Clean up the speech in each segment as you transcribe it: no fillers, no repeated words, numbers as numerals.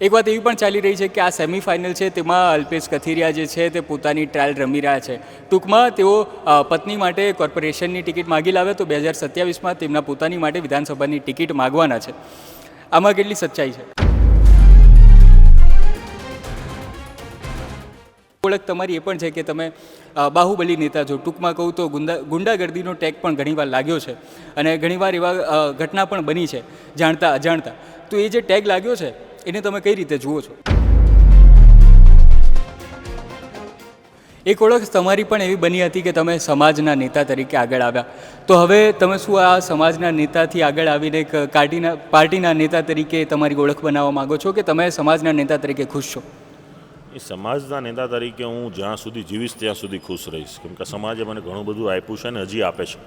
એક વાત એવી પણ ચાલી રહી છે કે આ સેમિફાઇનલ છે તેમાં અલ્પેશ કથિરિયા જે છે તે પોતાની ટ્રાયલ રમી રહ્યા છે. ટૂંકમાં તેઓ પત્ની માટે કોર્પોરેશનની ટિકિટ માગી લાવ્યા તો 2027માં તેમના પોતાની માટે વિધાનસભાની ટિકિટ માગવાના છે. આમાં કેટલી સચ્ચાઈ છે? ઓળખ તમારી એ પણ છે કે તમે બાહુબલી નેતા છો. ટૂંકમાં કહું તો ગુંડાગર્દીનો ટેગ પણ ઘણીવાર લાગ્યો છે અને ઘણીવાર એવા ઘટના પણ બની છે જાણતા અજાણતા. તો એ જે ટેગ લાગ્યો છે એને તમે કઈ રીતે જુઓ છો? એક ઓળખ તમારી પણ એવી બની હતી કે તમે સમાજના નેતા તરીકે આગળ આવ્યા. તો હવે તમે શું આ સમાજના નેતાથી આગળ આવીને એક પાર્ટીના નેતા તરીકે તમારી ઓળખ બનાવવા માગો છો કે તમે સમાજના નેતા તરીકે ખુશ છો? એ સમાજના નેતા તરીકે હું જ્યાં સુધી જીવીશ ત્યાં સુધી ખુશ રહીશ, કેમ કે સમાજે મને ઘણું બધું આપ્યું છે અને હજી આપે છે.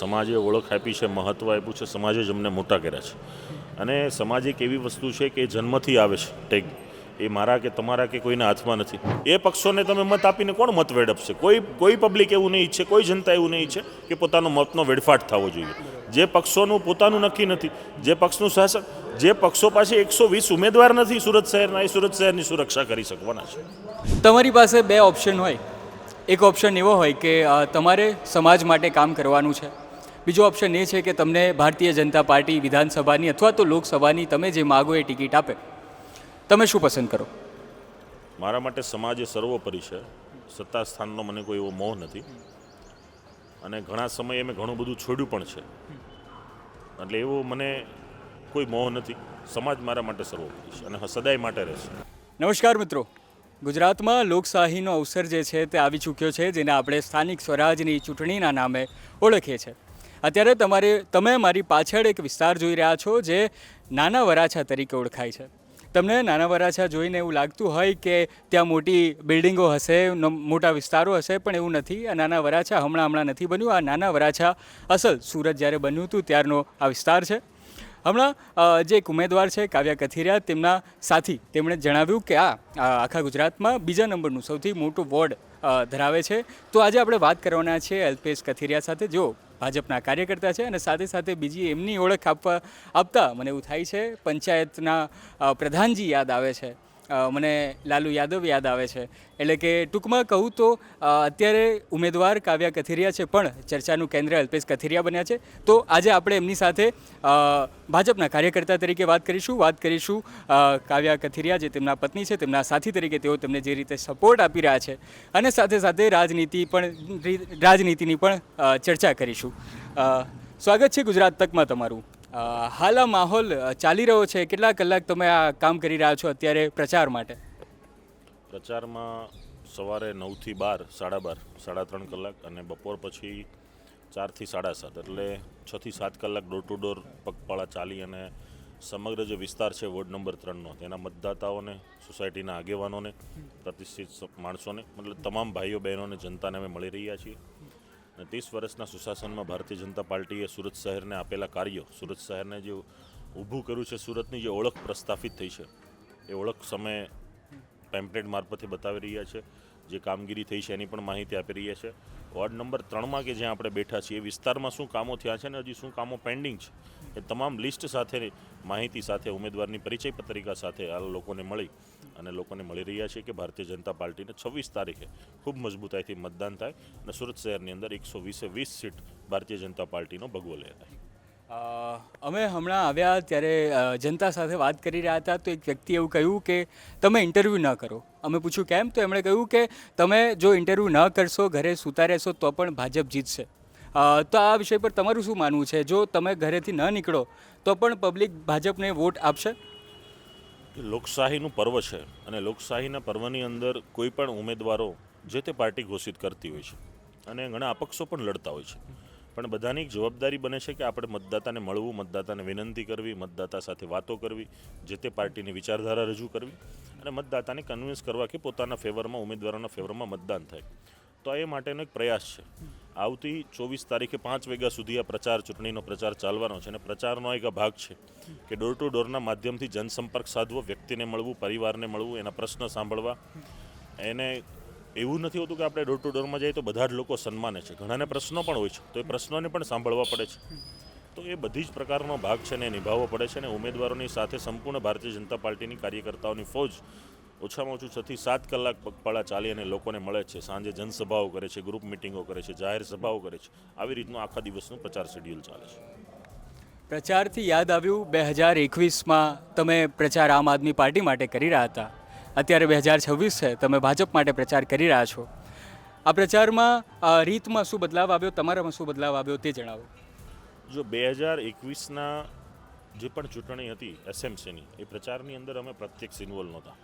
સમાજે ઓળખ આપી છે, મહત્ત્વ આપ્યું છે, સમાજે જ અમને મોટા કર્યા છે. અને સમાજ એક એવી વસ્તુ છે કે જન્મથી આવે છે ટેગ, એ મારા કે તમારા કે કોઈના હાથમાં નથી. એ પક્ષોને તમે મત આપીને કોણ મત વેડપશે? કોઈ પબ્લિક એવું નહીં ઈચ્છે, કોઈ જનતા એવું નહીં ઈચ્છે કે પોતાનો મતનો વેડફાટ થવો જોઈએ. જે પક્ષોનું પોતાનું નક્કી નથી, જે પક્ષનું શાસન, જે પક્ષો પાસે 120 ઉમેદવાર નથી સુરત શહેરના, એ સુરત શહેરની સુરક્ષા કરી શકવાના છે. તમારી પાસે બે ઓપ્શન હોય. એક ઓપ્શન એવો હોય કે તમારે સમાજ માટે કામ કરવાનું છે. બીજો ઓપ્શન એ છે કે તમને ભારતીય જનતા પાર્ટી વિધાનસભાની અથવા તો લોકસભાની તમે જે માગો એ ટિકિટ આપે. તમે શું પસંદ કરો? મારા માટે સમાજ એ સર્વોપરી છે. સત્તા સ્થાનનો મને કોઈ એવો મોહ નથી અને ઘણા સમયે મેં ઘણું બધું છોડ્યું પણ છે, એટલે એવો મને કોઈ મોહ નથી. સમાજ મારા માટે સર્વોપરી છે અને સદાય માટે રહેશે. નમસ્કાર મિત્રો, ગુજરાતમાં લોકશાહીનો અવસર જે છે તે આવી ચૂક્યો છે, જેને આપણે સ્થાનિક સ્વરાજની ચૂંટણીના નામે ઓળખીએ છીએ. અત્યારે તમે મારી પાછળ એક વિસ્તાર જોઈ રહ્યા છો જે નાના વરાછા તરીકે ઓળખાય છે. તમને નાના વરાછા જોઈને એવું લાગતું હોય કે ત્યાં મોટી બિલ્ડિંગો હશે, મોટા વિસ્તારો હશે, પણ એવું નથી. આ નાના વરાછા હમણાં નથી બન્યું. આ નાના વરાછા અસલ સુરત જ્યારે બન્યું હતું ત્યારનો આ વિસ્તાર છે. હમણાં જે એક ઉમેદવાર છે કાવ્યા કથિરિયા, તેમના સાથી, તેમણે જણાવ્યું કે આ આખા ગુજરાતમાં બીજા નંબરનું સૌથી મોટું વોર્ડ ધરાવે છે. તો આજે આપણે વાત કરવાના છે અલ્પેશ કથિરિયા સાથે, જો ભાજપના કાર્યકર્તા છે અને સાથે સાથે બીજી એમની ઓળખ આપતા મને એવું થાય છે પંચાયતના પ્રધાનજી યાદ આવે છે, મને લાલુ યાદવ યાદ આવે છે. એટલે કે ટૂંકમાં કહું તો અત્યારે ઉમેદવાર કાવ્યા કથિરિયા છે પણ ચર્ચાનું કેન્દ્ર અલ્પેશ કથિરિયા બન્યા છે. તો આજે આપણે એમની સાથે ભાજપના કાર્યકર્તા તરીકે વાત કરીશું કાવ્યા કથિરિયા, જે તેમના પત્ની છે, તેમના સાથી તરીકે તેઓ તેમને જે રીતે સપોર્ટ આપી રહ્યા છે અને સાથે સાથે રાજનીતિની પણ ચર્ચા કરીશું. સ્વાગત છે ગુજરાત તકમાં તમારું. હાલ આ માહોલ ચાલી રહ્યો છે, કેટલા કલાક તમે આ કામ કરી રહ્યા છો અત્યારે પ્રચાર માટે? પ્રચારમાં સવારે 9 થી 12, 3.5 કલાક અને બપોર પછી 4 થી 7.5, એટલે 6 થી 7 કલાક ડોર ટુ ડોર પગપાળા ચાલી અને સમગ્ર જે વિસ્તાર છે વોર્ડ નંબર 3નો તેના મતદાતાઓને, સોસાયટીના આગેવાનોને, પ્રતિષ્ઠિત માણસોને, મતલબ તમામ ભાઈઓ બહેનોને, જનતાને અમે મળી રહ્યા છીએ. અને 30 વર્ષના સુશાસનમાં ભારતીય જનતા પાર્ટીએ સુરત શહેરને આપેલા કાર્યો, સુરત શહેરને જે ઊભું કર્યું છે, સુરતની જે ઓળખ પ્રસ્થાપિત થઈ છે એ ઓળખ સમયે પેમ્પલેટ મારફતે બતાવી રહ્યા છે. જે કામગીરી થઈ છે એની પણ માહિતી આપી રહ્યા છે. વોર્ડ નંબર 3માં કે જ્યાં આપણે બેઠા છીએ એ વિસ્તારમાં શું કામો થયા છે અને હજી શું કામો પેન્ડિંગ છે એ તમામ લિસ્ટ સાથે, માહિતી સાથે, ઉમેદવારની પરિચય પત્રિકા સાથે આ લોકોને મળી રહ્યા છે કે ભારતીય જનતા પાર્ટીને 26 તારીખે ખૂબ મજબૂતાઈથી મતદાન થાય અને સુરત શહેરની અંદર 120 સીટ ભારતીય જનતા પાર્ટીનો ભગવો લે થાય. અમે હમણાં આવ્યા ત્યારે જનતા સાથે વાત કરી રહ્યા હતા તો એક વ્યક્તિ એવું કહ્યું કે તમે ઇન્ટરવ્યૂ ન કરો. અમે પૂછ્યું કેમ? તો એમણે કહ્યું કે તમે જો ઇન્ટરવ્યૂ ન કરશો, ઘરે સૂતા રહેશો તો પણ ભાજપ જીતશે. તો આ વિષય પર તમારું શું માનવું છે? જો તમે ઘરેથી ન નીકળો તો પણ પબ્લિક ભાજપને વોટ આપશે? લોકશાહીનું પર્વ છે અને લોકશાહીના પર્વની અંદર કોઈ પણ ઉમેદવારો જે તે પાર્ટી ઘોષિત કરતી હોય છે અને ઘણા અપક્ષો પણ લડતા હોય છે, પણ બધાની એક જવાબદારી બને છે કે આપણે મતદાતાને મળવું, મતદાતાને વિનંતી કરવી, મતદાતા સાથે વાતો કરવી, જે તે પાર્ટીની વિચારધારા રજૂ કરવી અને મતદાતાને કન્વિન્સ કરવા કે પોતાના ફેવરમાં, ઉમેદવારોના ફેવરમાં મતદાન થાય. તો એ માટેનો એક પ્રયાસ છે. આવતી 24 તારીખે 5 વાગ્યા સુધી આ ચૂંટણીનો પ્રચાર ચાલવાનો છે અને પ્રચારનો એક ભાગ છે કે ડોર ટુ ડોરના માધ્યમથી જનસંપર્ક સાધવો, વ્યક્તિને મળવું, પરિવારને મળવું, એના પ્રશ્ન સાંભળવા. એને એવું નથી હોતું કે આપણે ડોર ટુ ડોરમાં જઈએ તો બધા જ લોકો સન્માને છે, ઘણાને પ્રશ્નો પણ હોય છે તો એ પ્રશ્નોને પણ સાંભળવા પડે છે. તો એ બધી જ પ્રકારનો ભાગ છે ને એ નિભાવવો પડે છે. ને ઉમેદવારોની સાથે સંપૂર્ણ ભારતીય જનતા પાર્ટીની કાર્યકર્તાઓની ફૌજ ઓછામાં ઓછું 6 થી 7 કલાક પગપાળા ચાલી અને લોકોને મળે છે. સાંજે જનસભાઓ કરે છે, ગ્રુપ મિટિંગો કરે છે, જાહેર સભાઓ કરે છે. આવી રીતનું આખા દિવસનું પ્રચાર શેડ્યુલ ચાલે છે. પ્રચારથી યાદ આવ્યું, 2021માં તમે પ્રચાર આમ આદમી પાર્ટી માટે કરી રહ્યા હતા. અત્યારે 2026 છે, તમે ભાજપ માટે પ્રચાર કરી રહ્યા છો. આ પ્રચારમાં રીતમાં શું બદલાવ આવ્યો, તમારામાં શું બદલાવ આવ્યો તે જણાવો. જો 2021ના જે પણ ચૂંટણી હતી એસએમસીની, એ પ્રચારની અંદર અમે પ્રત્યક્ષ ઇન્વોલ્વ નહોતા,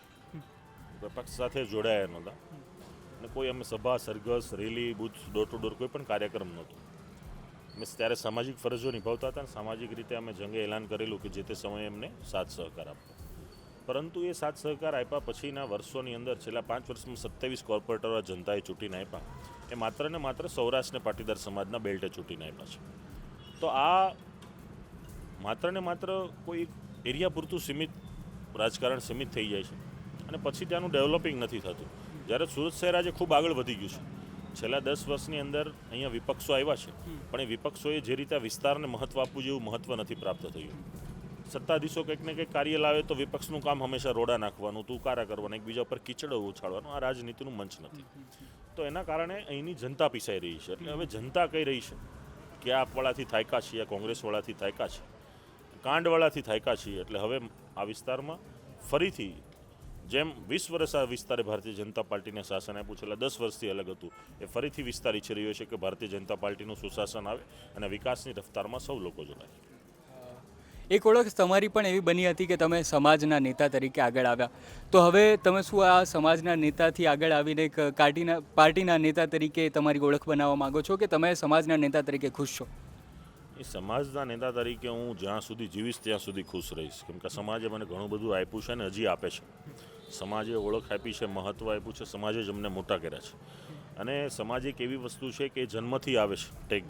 પક્ષ સાથે જોડાયા નહોતા અને કોઈ અમે સભા, સરઘસ, rally, booth, door to door કોઈ પણ કાર્યક્રમ નહોતો. અમે ત્યારે સામાજિક ફરજો નિભાવતા હતા અને સામાજિક રીતે અમે જંગે એલાન કરેલું કે જે તે સમયે એમને સાથ સહકાર આપવો. પરંતુ એ સાથ સહકાર આપ્યા પછીના વર્ષોની અંદર છેલ્લા 5 વર્ષમાં 27 કોર્પોરેટરો જનતાએ ચૂંટીને આપ્યા. એ માત્ર ને માત્ર સૌરાષ્ટ્રને પાટીદાર સમાજના બેલ્ટે ચૂંટીને આપ્યા છે. તો આ માત્ર ને માત્ર કોઈ એરિયા પૂરતું સીમિત રાજકારણ સીમિત થઈ જાય છે અને પછી ત્યાંનું ડેવલપિંગ નથી થતું. જ્યારે સુરત શહેર આજે ખૂબ આગળ વધી ગયું છે. છેલ્લા 10 વર્ષની અંદર અહીંયા વિપક્ષો આવ્યા છે, પણ એ વિપક્ષોએ જે રીતે વિસ્તારને મહત્ત્વ આપવું જેવું મહત્ત્વ નથી પ્રાપ્ત થયું. સત્તાધીશો કંઈક ને કંઈક કાર્ય લાવે તો વિપક્ષનું કામ હંમેશા રોડા નાખવાનું, તુકારા કરવાનું, એકબીજા ઉપર કીચડો ઉછાળવાનું. આ રાજનીતિનું મંચ નથી. તો એના કારણે અહીંની જનતા પીસાઈ રહી છે. એટલે હવે જનતા કહી રહી છે કે આપવાળાથી થાયકા છીએ, કોંગ્રેસવાળાથી થાયકા છે, કાંડવાળાથી થાયકા છીએ. એટલે હવે આ વિસ્તારમાં ફરીથી જેમ 20 વર્ષ આ વિસ્તારે ભારતીય જનતા પાર્ટીને શાસન આપ્યું, છેલ્લા 10 વર્ષથી અલગ હતું, એ ફરીથી વિસ્તાર ઈચ્છી રહ્યો છે કે ભારતીય જનતા પાર્ટીનું સુશાસન આવે અને વિકાસની રફતારમાં સૌ લોકો જોડાય. એક ઓળખ તમારી પણ એવી બની હતી કે તમે સમાજના નેતા તરીકે આગળ આવ્યા. તો હવે તમે શું આ સમાજના નેતાથી આગળ આવીને એક પાર્ટીના નેતા તરીકે તમારી ઓળખ બનાવવા માંગો છો કે તમે સમાજના નેતા તરીકે ખુશ છો? એ સમાજના નેતા તરીકે હું જ્યાં સુધી જીવીશ ત્યાં સુધી ખુશ રહીશ, કેમ કે સમાજે મને ઘણું બધું આપ્યું છે અને હજી આપે છે. સમાજે ઓળખ આપી છે, મહત્ત્વ આપ્યું છે, સમાજે જ અમને મોટા કર્યા છે. અને સમાજ એક એવી વસ્તુ છે કે જન્મથી આવે છે ટેગ.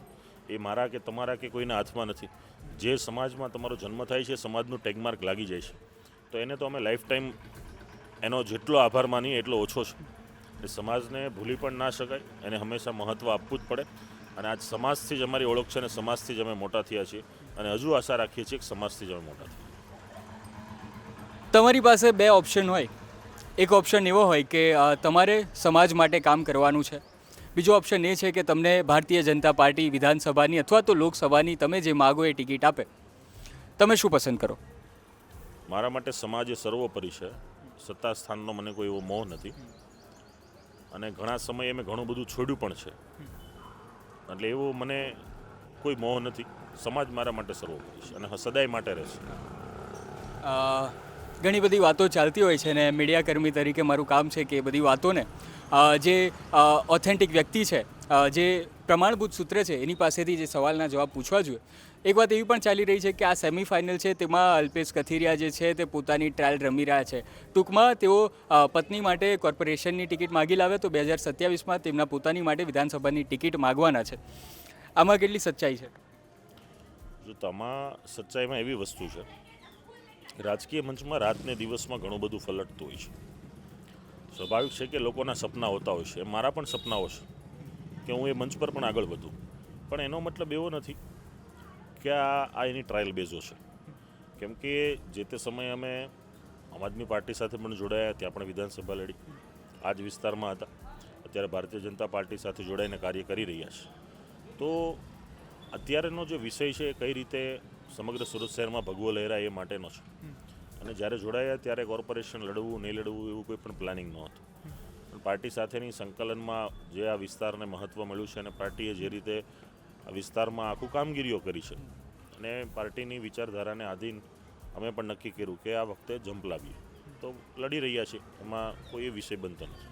એ મારા કે તમારા કે કોઈના હાથમાં નથી. જે સમાજમાં તમારો જન્મ થાય છે, સમાજનું ટેગમાર્ક લાગી જાય છે. તો એને તો અમે લાઈફ ટાઈમ એનો જેટલો આભાર માનીએ એટલો ઓછો છે. એ સમાજને ભૂલી પણ ના શકાય, એને હંમેશા મહત્ત્વ આપવું જ પડે. અને આજ સમાજથી જ અમારી ઓળખ છે અને સમાજથી જ અમે મોટા થયા છીએ અને હજુ આશા રાખીએ છીએ કે સમાજથી જ અમે મોટા થઈએ. તમારી પાસે 2 ઓપ્શન હોય. એક ઓપ્શન એવો હોય કે તમારે સમાજ માટે કામ કરવાનું છે. બીજો ઓપ્શન એ છે કે તમને ભારતીય જનતા પાર્ટી વિધાનસભાની અથવા તો લોકસભાની તમે જે માગો એ ટિકિટ આપે. તમે શું પસંદ કરો? મારા માટે સમાજ એ સર્વોપરી છે. સત્તા સ્થાનનો મને કોઈ એવો મોહ નથી અને ઘણા સમયે મેં ઘણું બધું છોડ્યું પણ છે. એટલે એવો મને કોઈ મોહ નથી. સમાજ મારા માટે સર્વોપરી છે અને સદાય માટે રહેશે. ઘણી બધી વાતો ચાલતી હોય છે ને મીડિયાકર્મી તરીકે મારું કામ છે કે એ બધી વાતોને જે ઓથેન્ટિક વ્યક્તિ છે, જે પ્રમાણભૂત સૂત્ર છે, એની પાસેથી જે સવાલના જવાબ પૂછવા જોઈએ. એક વાત એવી પણ ચાલી રહી છે કે આ સેમિફાઇનલ છે તેમાં અલ્પેશ કથિરિયા જે છે તે પોતાની ટ્રાયલ રમી રહ્યા છે. ટૂંકમાં તેઓ પત્ની માટે કોર્પોરેશનની ટિકિટ માગી લાવે તો 2027માં તેમના પોતાની માટે વિધાનસભાની ટિકિટ માગવાના છે. આમાં કેટલી સચ્ચાઈ છે? જો સચ્ચાઈમાં એવી વસ્તુ છે, રાજકીય મંચમાં રાતને દિવસમાં ઘણું બધું ફલટતું હોય છે. સ્વાભાવિક છે કે લોકોના સપના હોતા હોય છે. મારા પણ સપનાઓ છે કે હું એ મંચ પર પણ આગળ વધું, પણ એનો મતલબ એવો નથી કે આ એની ટ્રાયલ બેઝો છે. કેમ કે જે તે સમયે અમે આમ આદમી પાર્ટી સાથે પણ જોડાયા, ત્યાં પણ વિધાનસભા લડી, આ જ વિસ્તારમાં હતા. અત્યારે ભારતીય જનતા પાર્ટી સાથે જોડાઈને કાર્ય કરી રહ્યા છે. તો અત્યારેનો જે વિષય છે એ કઈ રીતે સમગ્ર સુરત શહેરમાં ભગવો લહેરાય એ માટેનો છે. અને જ્યારે જોડાયા ત્યારે કોર્પોરેશન લડવું નહીં લડવું એવું કોઈ પણ પ્લાનિંગ નહોતું. પણ પાર્ટી સાથેની સંકલનમાં જે આ વિસ્તારને મહત્ત્વ મળ્યું છે અને પાર્ટીએ જે રીતે આ વિસ્તારમાં આખું કામગીરીઓ કરી છે અને પાર્ટીની વિચારધારાને આધીન અમે પણ નક્કી કર્યું કે આ વખતે જંપ લાવીએ તો લડી રહ્યા છીએ. એમાં કોઈ એ વિષય બનતો નથી.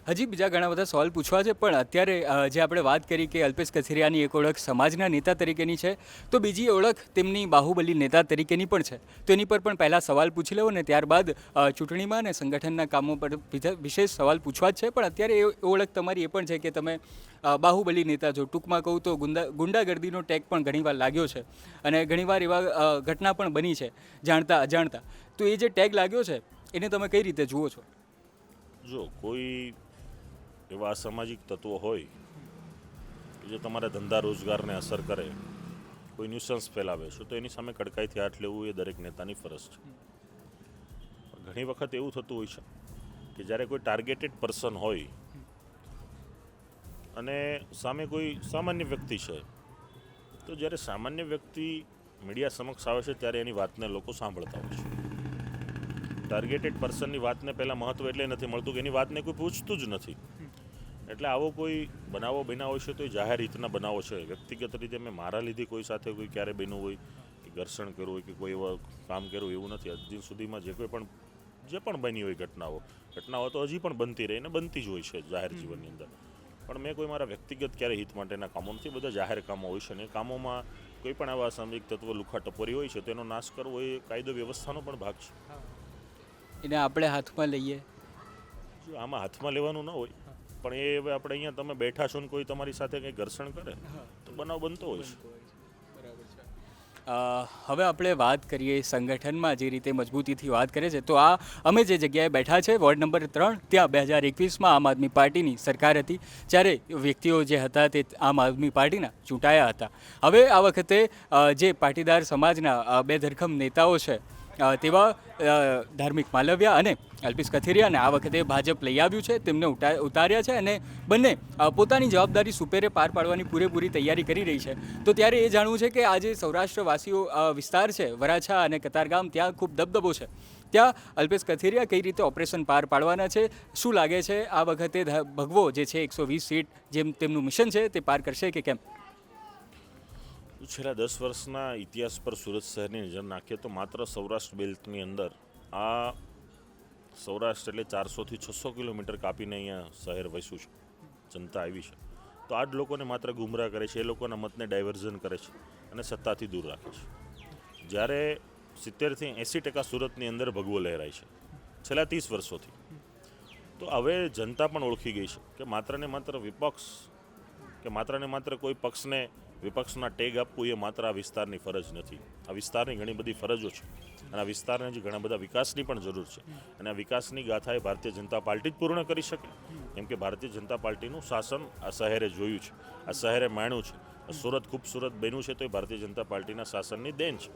હજી બીજા ઘણા બધા સવાલ પૂછવા છે, પણ અત્યારે જે આપણે વાત કરી કે અલ્પેશ કથિરિયાની એક ઓળખ સમાજના નેતા તરીકેની છે, તો બીજી ઓળખ તેમની બાહુબલી નેતા તરીકેની પણ છે. તો એની પર પણ પહેલાં સવાલ પૂછી લેવો ને ત્યારબાદ ચૂંટણીમાં અને સંગઠનના કામો પર વિશેષ સવાલ પૂછવા જ છે. પણ અત્યારે એ ઓળખ તમારી એ પણ છે કે તમે બાહુબલી નેતા છો. ટૂંકમાં કહું તો ગુંડાગર્દીનો ટેગ પણ ઘણીવાર લાગ્યો છે અને ઘણીવાર એવા ઘટના પણ બની છે જાણતા અજાણતા. તો એ જે ટેગ લાગ્યો છે એને તમે કઈ રીતે જુઓ છો? જો કોઈ એવા અસામાજિક તત્વો હોય કે જે તમારા ધંધા રોજગારને અસર કરે કોઈ ન્યુસન્સ ફેલાવે છે તો એની સામે કડકાઈથી હાથ લેવું એ દરેક નેતાની ફરજ છે. ઘણી વખત એવું થતું હોય છે કે જ્યારે કોઈ ટાર્ગેટેડ પર્સન હોય અને સામે કોઈ સામાન્ય વ્યક્તિ છે, તો જ્યારે સામાન્ય વ્યક્તિ મીડિયા સમક્ષ આવે છે ત્યારે એની વાતને લોકો સાંભળતા હોય છે. ટાર્ગેટેડ પર્સનની વાતને પહેલાં મહત્ત્વ એટલે નથી મળતું કે એની વાતને કોઈ પૂછતું જ નથી. એટલે આવો કોઈ બનાવો બન્યા હોય છે તો એ જાહેર હિતના બનાવો છે. વ્યક્તિગત રીતે મેં મારા લીધે કોઈ સાથે કોઈ ક્યારે બન્યું હોય કે ઘર્ષણ કર્યું હોય કે કોઈ એવા કામ કર્યું એવું નથી. આજ દિન સુધીમાં જે પણ બની હોય ઘટનાઓ તો હજી પણ બનતી રહી ને બનતી જ હોય છે જાહેર જીવનની અંદર. પણ મેં કોઈ મારા વ્યક્તિગત ક્યારે હિત માટેના કામો નથી. બધા જાહેર કામો હોય છે ને એ કામોમાં કોઈ પણ આવા અસામાજિક તત્વ લુખા ટપોરી હોય છે તો એનો નાશ કરવો એ કાયદો વ્યવસ્થાનો પણ ભાગ છે. એને આપણે હાથમાં લઈએ. જો આમાં હાથમાં લેવાનું ન હોય પણ એ હવે આપણે અહીંયા તમે બેઠા છો ને કોઈ તમારી સાથે કંઈ ઘર્ષણ કરે તો બનાવ બનતો હોય છે. હવે આપણે વાત કરીએ સંગઠનમાં જે રીતે મજબૂતીથી વાત કરે છે, તો આ અમે જે જગ્યાએ બેઠા છે વોર્ડ નંબર 3, ત્યાં 2021માં આમ આદમી પાર્ટીની સરકાર હતી, જ્યારે વ્યક્તિઓ જે હતા તે આમ આદમી પાર્ટીના ચૂંટાયા હતા. હવે આ વખતે જે પાટીદાર સમાજના બે ધરખમ નેતાઓ છે તેવા ધાર્મિક માલવ્યા અને અલ્પેશ કથિરિયાને આ વખતે ભાજપ લઈ આવ્યું છે, તેમને ઉતાર્યા છે અને બંને પોતાની જવાબદારી સુપેરે પાર પાડવાની પૂરેપૂરી તૈયારી કરી રહી છે. તો ત્યારે એ જાણવું છે કે આજે સૌરાષ્ટ્રવાસીઓ વિસ્તાર છે વરાછા અને કતારગામ, ત્યાં ખૂબ દબદબો છે, ત્યાં અલ્પેશ કથિરિયા કઈ રીતે ઓપરેશન પાર પાડવાના છે, શું લાગે છે આ વખતે ભગવો જે છે 120 સીટ જેમ તેમનું મિશન છે તે પાર કરશે કે કેમ? છેલ્લા 10 વર્ષના ઇતિહાસ પર સુરત શહેરની નજર નાખીએ તો માત્ર સૌરાષ્ટ્ર બેલ્ટની અંદર આ સૌરાષ્ટ્ર એટલે 400થી 600 કિલોમીટર કાપીને અહીંયા શહેર વસ્યું છે, જનતા આવી છે. તો આ જ લોકોને માત્ર ગુમરાહ કરે છે, એ લોકોના મતને ડાયવર્ઝન કરે છે અને સત્તાથી દૂર રાખે છે. જ્યારે 70થી 80% સુરતની અંદર ભગવો લહેરાય છે છેલ્લા 30 વર્ષોથી. તો હવે જનતા પણ ઓળખી ગઈ છે કે માત્ર ને માત્ર વિપક્ષ કે માત્ર ને માત્ર કોઈ પક્ષને વિપક્ષના ટેગ આપવું એ માત્ર આ વિસ્તારની ફરજ નથી. આ વિસ્તારની ઘણી બધી ફરજો છે અને આ વિસ્તારને હજી ઘણા બધા વિકાસની પણ જરૂર છે. અને આ વિકાસની ગાથા એ ભારતીય જનતા પાર્ટી જ પૂર્ણ કરી શકે, કેમ કે ભારતીય જનતા પાર્ટીનું શાસન આ શહેરે જોયું છે, આ શહેરે માણ્યું છે. સુરત ખૂબસૂરત બન્યું છે તો એ ભારતીય જનતા પાર્ટીના શાસનની દેન છે.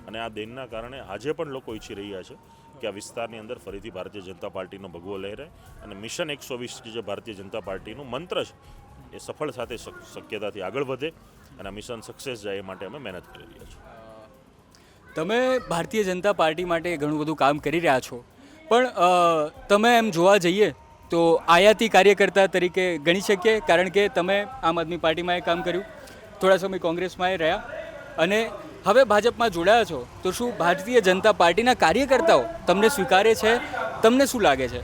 અને આ દેનના કારણે આજે પણ લોકો ઈચ્છી રહ્યા છે કે આ વિસ્તારની અંદર ફરીથી ભારતીય જનતા પાર્ટીનો ભગવો લહેરાય અને મિશન 120 જે ભારતીય જનતા પાર્ટીનું મંત્ર છે એ સફળ સાથે શક્યતાથી આગળ વધે અને આ મિશન સક્સેસ જાય એ માટે અમે મહેનત કરી રહ્યા છીએ. તમે ભારતીય જનતા પાર્ટી માટે ઘણું બધું કામ કરી રહ્યા છો, પણ તમે એમ જોવા જઈએ તો આયાતી કાર્યકર્તા તરીકે ગણી શકીએ, કારણ કે તમે આમ આદમી પાર્ટીમાં એ કામ કર્યું, થોડા સમય કોંગ્રેસમાં એ રહ્યા અને હવે ભાજપમાં જોડાયા છો. તો શું ભારતીય જનતા પાર્ટીના કાર્યકર્તાઓ તમને સ્વીકારે છે? તમને શું લાગે છે?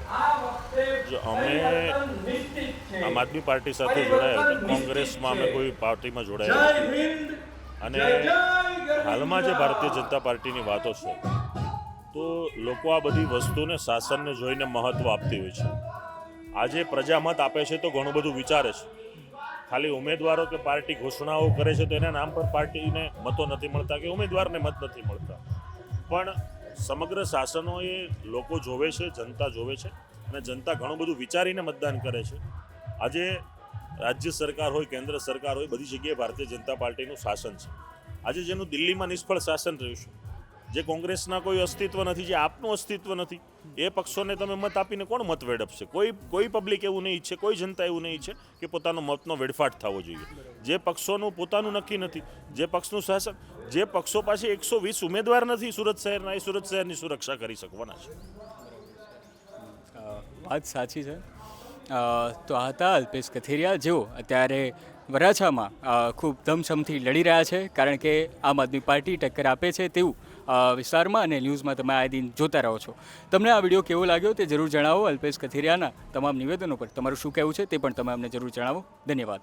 જો અમે આમ આદમી પાર્ટી સાથે જોડાયા હતા, કોંગ્રેસમાં અમે કોઈ પાર્ટીમાં જોડાયા નથી. અને હાલમાં જે ભારતીય જનતા પાર્ટીની વાતો છે તો લોકો આ બધી વસ્તુને શાસનને જોઈને મહત્ત્વ આપતી હોય છે. આજે પ્રજા મત આપે છે તો ઘણું બધું વિચારે છે. ખાલી ઉમેદવારો કે પાર્ટી ઘોષણાઓ કરે છે તો એના નામ પર પાર્ટીને મતો નથી મળતા કે ઉમેદવારને મત નથી મળતા, પણ સમગ્ર શાસનો એ લોકો જોવે છે, જનતા જોવે છે અને જનતા ઘણું બધું વિચારીને મતદાન કરે છે. આજે રાજ્ય સરકાર હોય, કેન્દ્ર સરકાર હોય, બધી જગ્યાએ ભારતીય જનતા પાર્ટીનું શાસન છે. આજે જેનું દિલ્હીમાં નિષ્ફળ શાસન રહ્યું છે, જે કોંગ્રેસના કોઈ અસ્તિત્વ નથી, જે આપનું અસ્તિત્વ નથી, એ પક્ષોને તમે મત આપીને કોણ મત વેડપશે? કોઈ પબ્લિક એવું નહીં ઈચ્છે, કોઈ જનતા એવું નહીં ઈચ્છે કે પોતાનો મતનો વેડફાટ થવો જોઈએ. જે પક્ષોનું પોતાનું નક્કી નથી, જે પક્ષનું શાસન, જે પક્ષો પાસે 120 ઉમેદવાર નથી સુરત શહેરના, એ સુરત શહેરની સુરક્ષા કરી શકવાના છે. વાત સાચી છે. તો આ હતા અલ્પેશ કથિરિયા, જેઓ અત્યારે વરાછામાં ખૂબ ધમસમથી લડી રહ્યા છે, કારણ કે આમ આદમી પાર્ટી ટક્કર આપે છે તેવું વિસ્તારમાં અને ન્યૂઝમાં તમે આ દિન જોતા રહો છો. તમને આ વિડીયો કેવો લાગ્યો તે જરૂર જણાવો. અલ્પેશ કથિરિયાના તમામ નિવેદનો પર તમારું શું કહેવું છે તે પણ તમે અમને જરૂર જણાવો. ધન્યવાદ.